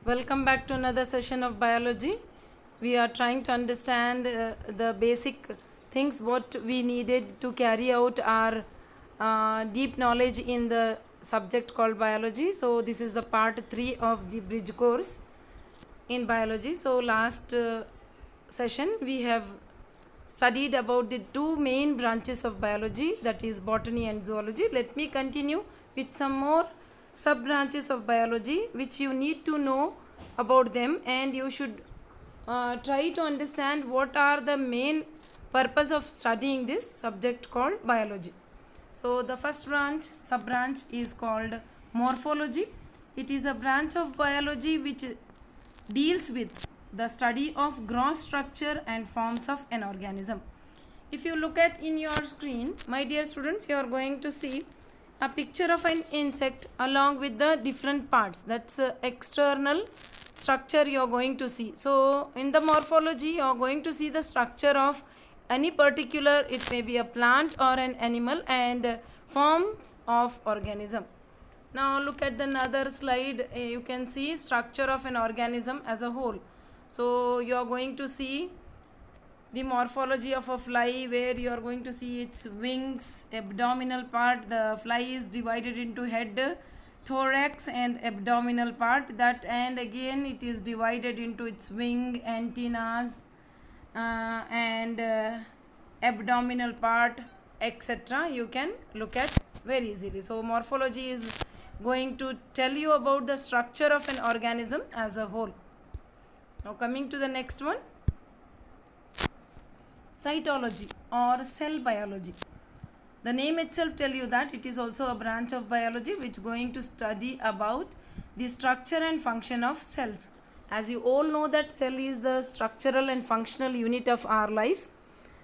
Welcome back to another session of biology. We are trying to understand the basic things what we needed to carry out our deep knowledge in the subject called biology. So this is the part 3 of the bridge course in biology. So last session we have studied about the two main branches of biology, that is botany and zoology. Let me continue with some more sub branches of biology which you need to know about them, and you should try to understand what are the main purpose of studying this subject called biology. So the first branch, sub branch, is called morphology. It is a branch of biology which deals with the study of gross structure and forms of an organism. If you look at in your screen, my dear students, you are going to see a picture of an insect along with the different parts. That's external structure you are going to see. So in the morphology you are going to see the structure of any particular, it may be a plant or an animal, and forms of organism. Now look at the another slide. You can see structure of an organism as a whole. So you are going to see the morphology of a fly, where you are going to see its wings, abdominal part. The fly is divided into head, thorax and abdominal part, that, and again it is divided into its wing, antennas, and abdominal part, etc. You can look at very easily. So morphology is going to tell you about the structure of an organism as a whole. Now coming to the next one, cytology or cell biology. The name itself tell you that it is also a branch of biology which going to study about the structure and function of cells. As you all know that cell is the structural and functional unit of our life.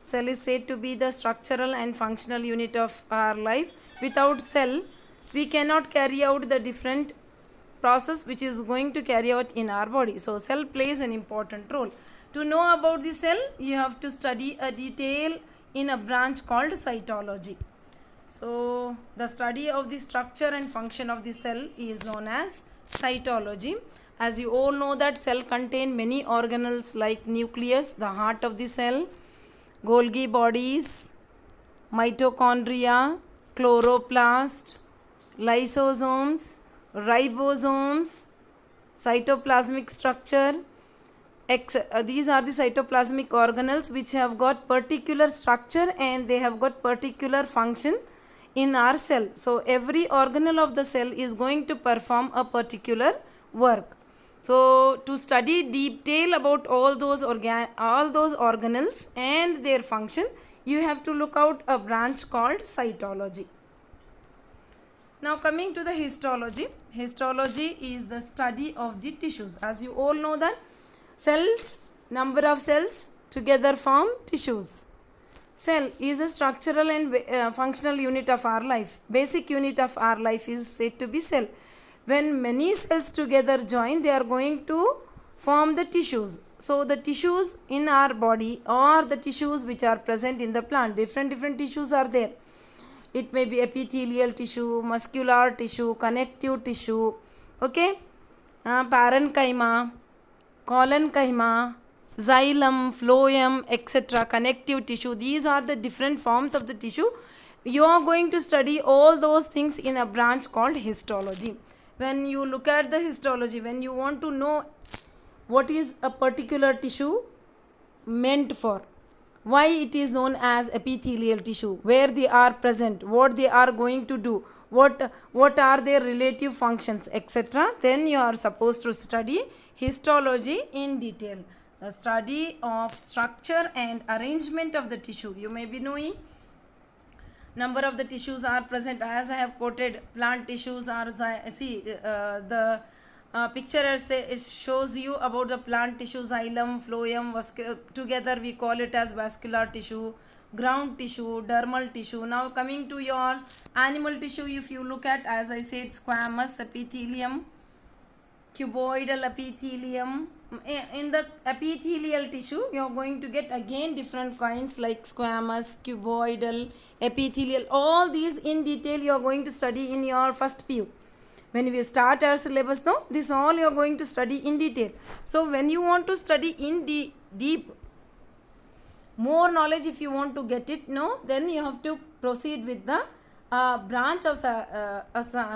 Cell is said to be the structural and functional unit of our life. Without cell, we cannot carry out the different process which is going to carry out in our body. So cell plays an important role. To know about the cell, you have to study a detail in a branch called cytology. So the study of the structure and function of the cell is known as cytology. As you all know that cell contain many organelles like nucleus, the heart of the cell, Golgi bodies, mitochondria, chloroplast, lysosomes, ribosomes, cytoplasmic structure. These are the cytoplasmic organelles which have got particular structure and they have got particular function in our cell. So every organelle of the cell is going to perform a particular work. So to study detail about all those organelles and their function, you have to look out a branch called cytology. Now coming to the histology. Histology is the study of the tissues. As you all know that cells, number of cells together form tissues. Cell is a structural and functional unit of our life. Basic unit of our life is said to be cell. When many cells together join, they are going to form the tissues. So the tissues in our body or the tissues which are present in the plant, different tissues are there. It may be epithelial tissue, muscular tissue, connective tissue, okay, parenchyma, collenchyma, xylem, phloem, etc. Connective tissue. These are the different forms of the tissue. You are going to study all those things in a branch called histology. When you look at the histology, when you want to know what is a particular tissue meant for, why it is known as epithelial tissue, where they are present, what they are going to do, what are their relative functions, etc., then you are supposed to study histology in detail. The study of structure and arrangement of the tissue. You may be knowing number of the tissues are present, as I have quoted. Plant tissues are, the picture shows you about the plant tissue, xylem, phloem, together we call it as vascular tissue, ground tissue, dermal tissue. Now coming to your animal tissue, if you look at, as I said, squamous epithelium, cuboidal epithelium. In the epithelial tissue, you are going to get again different kinds like squamous, cuboidal, epithelial. All these in detail you are going to study in your first PU. when we start our syllabus, no, this all you are going to study in detail. So when you want to study in deep, more knowledge if you want to get it, no, then you have to proceed with the branch of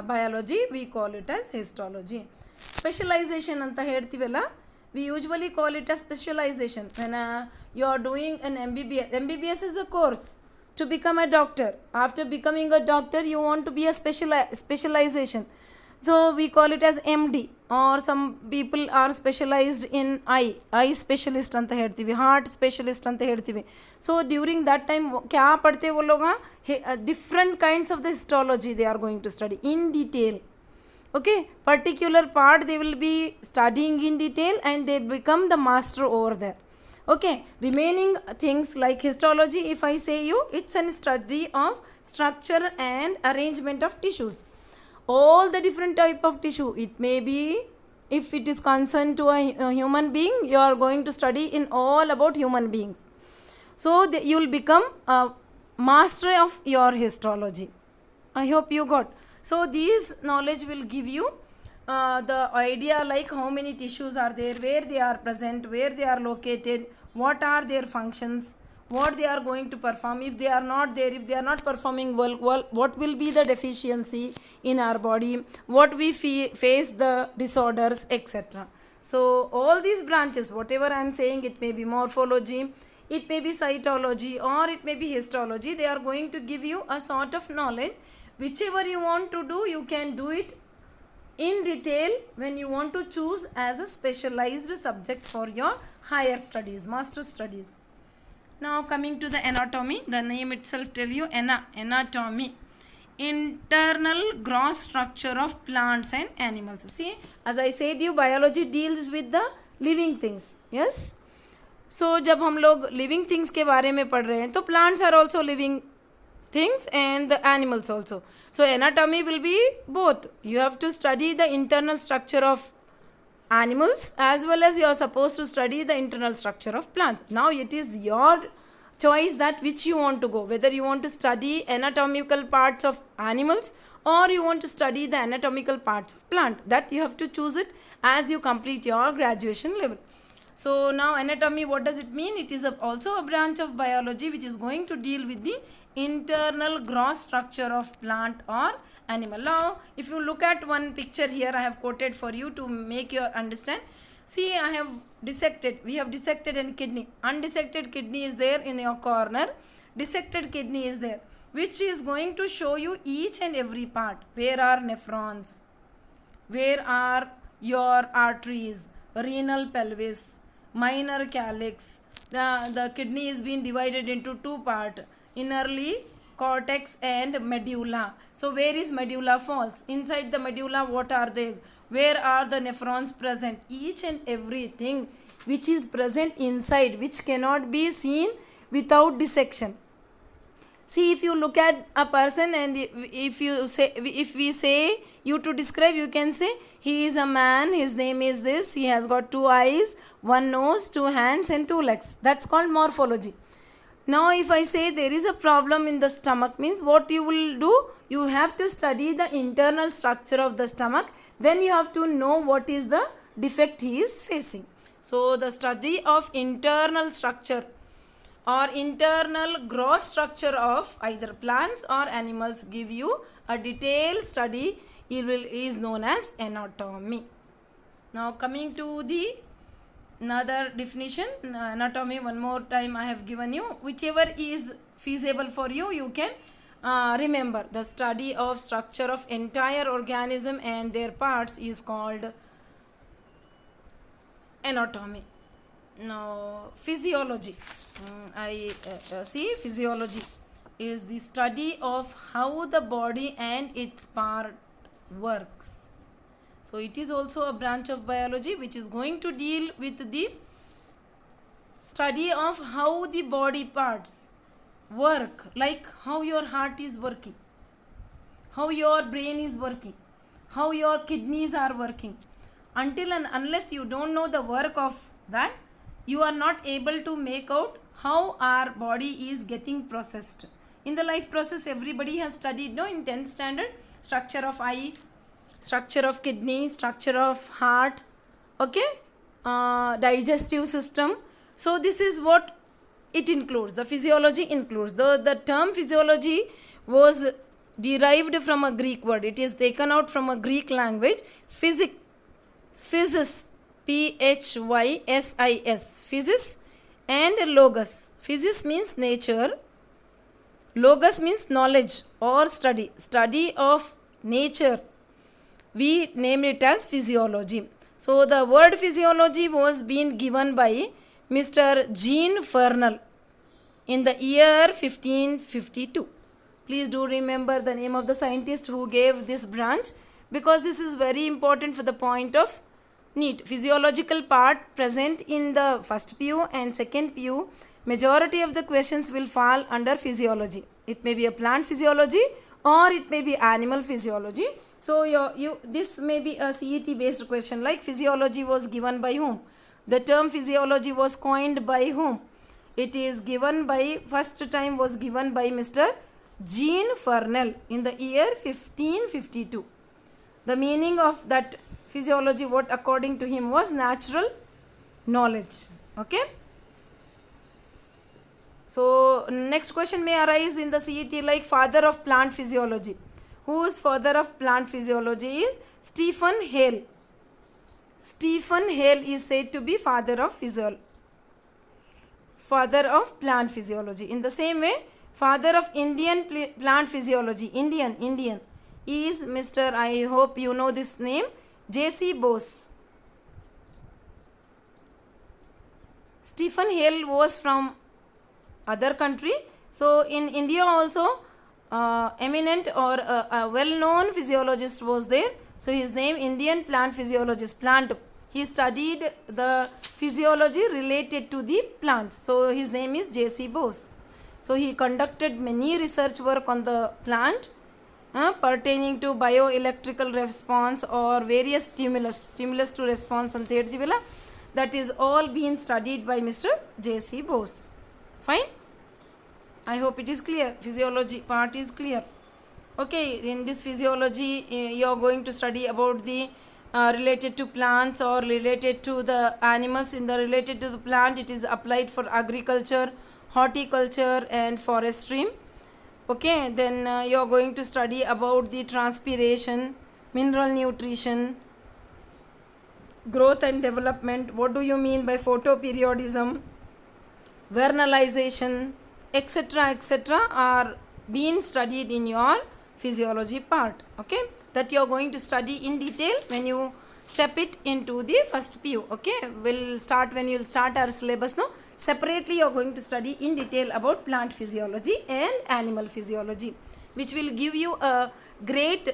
biology, we call it as histology. Specialization anta ಹೇಳ್ತೀವಲ್ಲ, we usually call it as specialization. When you are doing an MBBS is a course to become a doctor. After becoming a doctor, you want to be a specialization. So we call it as MD, or some people are specialized in eye specialist anta ಹೇಳ್ತೀವಿ, heart specialist anta ಹೇಳ್ತೀವಿ. So during that time क्या पढ़ते वो लोग, different kinds of the histology they are going to study in detail. Okay, particular part they will be studying in detail and they become the master over there. Okay, remaining things like histology, if I say you, it's a study of structure and arrangement of tissues. All the different type of tissue, it may be, if it is concerned to a human being, you are going to study in all about human beings. So you will become a master of your histology. I hope you got. So these knowledge will give you the idea like how many tissues are there, where they are present, where they are located, what are their functions, what they are going to perform. If they are not there, if they are not performing well, what will be the deficiency in our body, what we face the disorders, etc. So all these branches, whatever I am saying, it may be morphology, it may be cytology, or it may be histology, they are going to give you a sort of knowledge. Whichever you want to do, you can do it in detail when you want to choose as a specialized subject for your higher studies, master studies. Now coming to the anatomy, the name itself tell you anatomy, internal gross structure of plants and animals. See, as I said you, biology deals with the living things. Yes, so जब हम लोग living things के बारे में पढ़ रहे हैं, तो plants are also living things and the animals also. So anatomy will be both. You have to study the internal structure of animals as well as you are supposed to study the internal structure of plants. Now it is your choice that which you want to go, whether you want to study anatomical parts of animals or you want to study the anatomical parts of plant. That you have to choose it as you complete your graduation level. So now anatomy, what does it mean? It is also a branch of biology which is going to deal with the internal gross structure of plant or animal. Now if you look at one picture here, I have quoted for you to make you understand. See, I have dissected, we have dissected a kidney. Undissected kidney is there in your corner, dissected kidney is there, which is going to show you each and every part. Where are nephrons, where are your arteries, renal pelvis, minor calyx. The kidney is being divided into two parts, innerly cortex and medulla. So where is medulla falls? Inside the medulla, what are these? Where are the nephrons present? Each and everything which is present inside, which cannot be seen without dissection. See, if you look at a person and if we say you to describe, you can say he is a man, his name is this, he has got 2 eyes, 1 nose, 2 hands and 2 legs. That's called morphology. Now if I say there is a problem in the stomach, means what you will do, you have to study the internal structure of the stomach, then you have to know what is the defect he is facing. So the study of internal structure or internal gross structure of either plants or animals give you a detailed study. It is known as anatomy. Now coming to the another definition, anatomy, one more time I have given you. Whichever is feasible for you, you can remember. The study of structure of entire organism and their parts is called anatomy. Now physiology, physiology is the study of how the body and its part works. So it is also a branch of biology which is going to deal with the study of how the body parts work, like how your heart is working, how your brain is working, how your kidneys are working. Until and unless you don't know the work of that, you are not able to make out how our body is getting processed. In the life process, everybody has studied, no, in 10th standard, structure of eye, structure of kidney, structure of heart, okay, digestive system. So this is what it includes. The physiology includes. The term physiology was derived from a Greek word. It is taken out from a Greek language, physis, P-H-Y-S-I-S, physis, and logos. Physis means nature, logos means knowledge or study of nature. We named it as physiology. So the word physiology was being given by Mr. Jean Fernald in the year 1552. Please do remember the name of the scientist who gave this branch, because this is very important for the point of NEET. Physiological part present in the first PU and second PU. Majority of the questions will fall under physiology. It may be a plant physiology or it may be animal physiology. So this may be a CET based question, like physiology was given by whom? The term physiology was coined by whom? It is given by, first time was given by Mr. Jean Fernald in the year 1552. The meaning of that physiology, what according to him, was natural knowledge. Okay. So next question may arise in the CET, like father of plant physiology. Whose father of plant physiology is? Stephen Hale. Stephen Hale is said to be father of plant physiology. In the same way, father of Indian plant physiology, Indian is Mr. I hope you know this name, J.C. Bose. Stephen Hale was from other country. So in India also eminent or a well-known physiologist was there. So his name, Indian plant physiologist, he studied the physiology related to the plants. So his name is J.C. Bose. So he conducted many research work on the plant pertaining to bioelectrical response or various stimulus to response and that is all being studied by Mr. J.C. Bose. Fine. I hope it is clear. Physiology part is clear. Okay, in this physiology you are going to study about the related to plants or related to the animals. In the related to the plant, it is applied for agriculture, horticulture and forestry. Okay, then you are going to study about the transpiration, mineral nutrition, growth and development. What do you mean by photoperiodism, vernalization, etc. are being studied in your physiology part. Okay, that you are going to study in detail when you step it into the first PU. Okay, we'll start when you will start our syllabus now. Separately you are going to study in detail about plant physiology and animal physiology, which will give you a great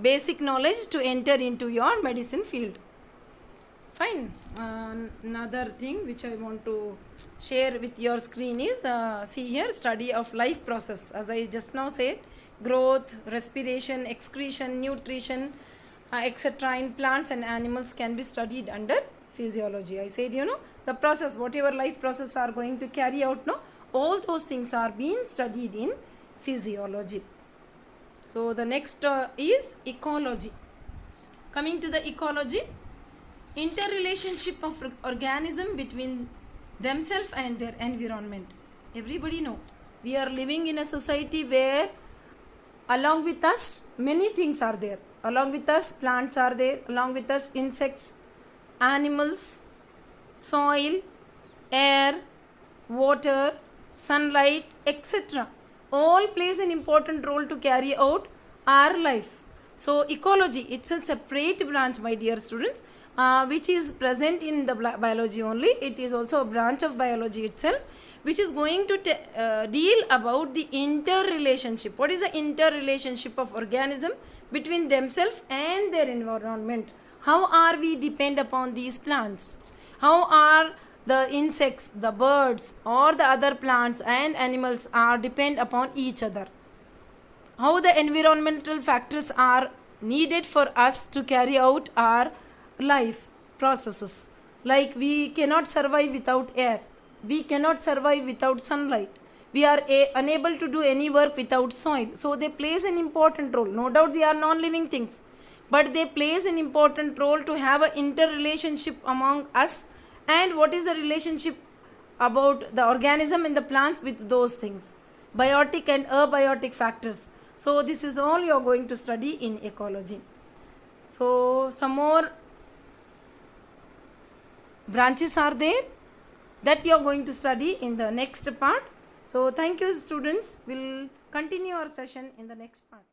basic knowledge to enter into your medicine field. Fine. Another thing which I want to share with your screen is, see here, study of life process. As I just now said, growth, respiration, excretion, nutrition, etc. in plants and animals can be studied under physiology. I said, the process, whatever life process are going to carry out, all those things are being studied in physiology. So the next is ecology. Coming to the ecology, interrelationship of organism between themselves and their environment. Everybody know we are living in a society where along with us many things are there. Along with us plants are there, along with us insects, animals, soil, air, water, sunlight, etc. all plays an important role to carry out our life. So ecology, it's a separate branch, my dear students, which is present in the biology only. It is also a branch of biology itself, which is going to deal about the interrelationship. What is the interrelationship of organism between themselves and their environment? How are we depend upon these plants? How are the insects, the birds or the other plants and animals are depend upon each other? How the environmental factors are needed for us to carry out our life processes. Like we cannot survive without air. We cannot survive without sunlight. We are unable to do any work without soil. So they plays an important role. No doubt they are non-living things. but they plays an important role to have an interrelationship among us. And what is the relationship about the organism and the plants with those things, biotic and abiotic factors. So this is all you are going to study in ecology. So some more branches are there that you are going to study in the next part. So thank you students. We'll continue our session in the next part.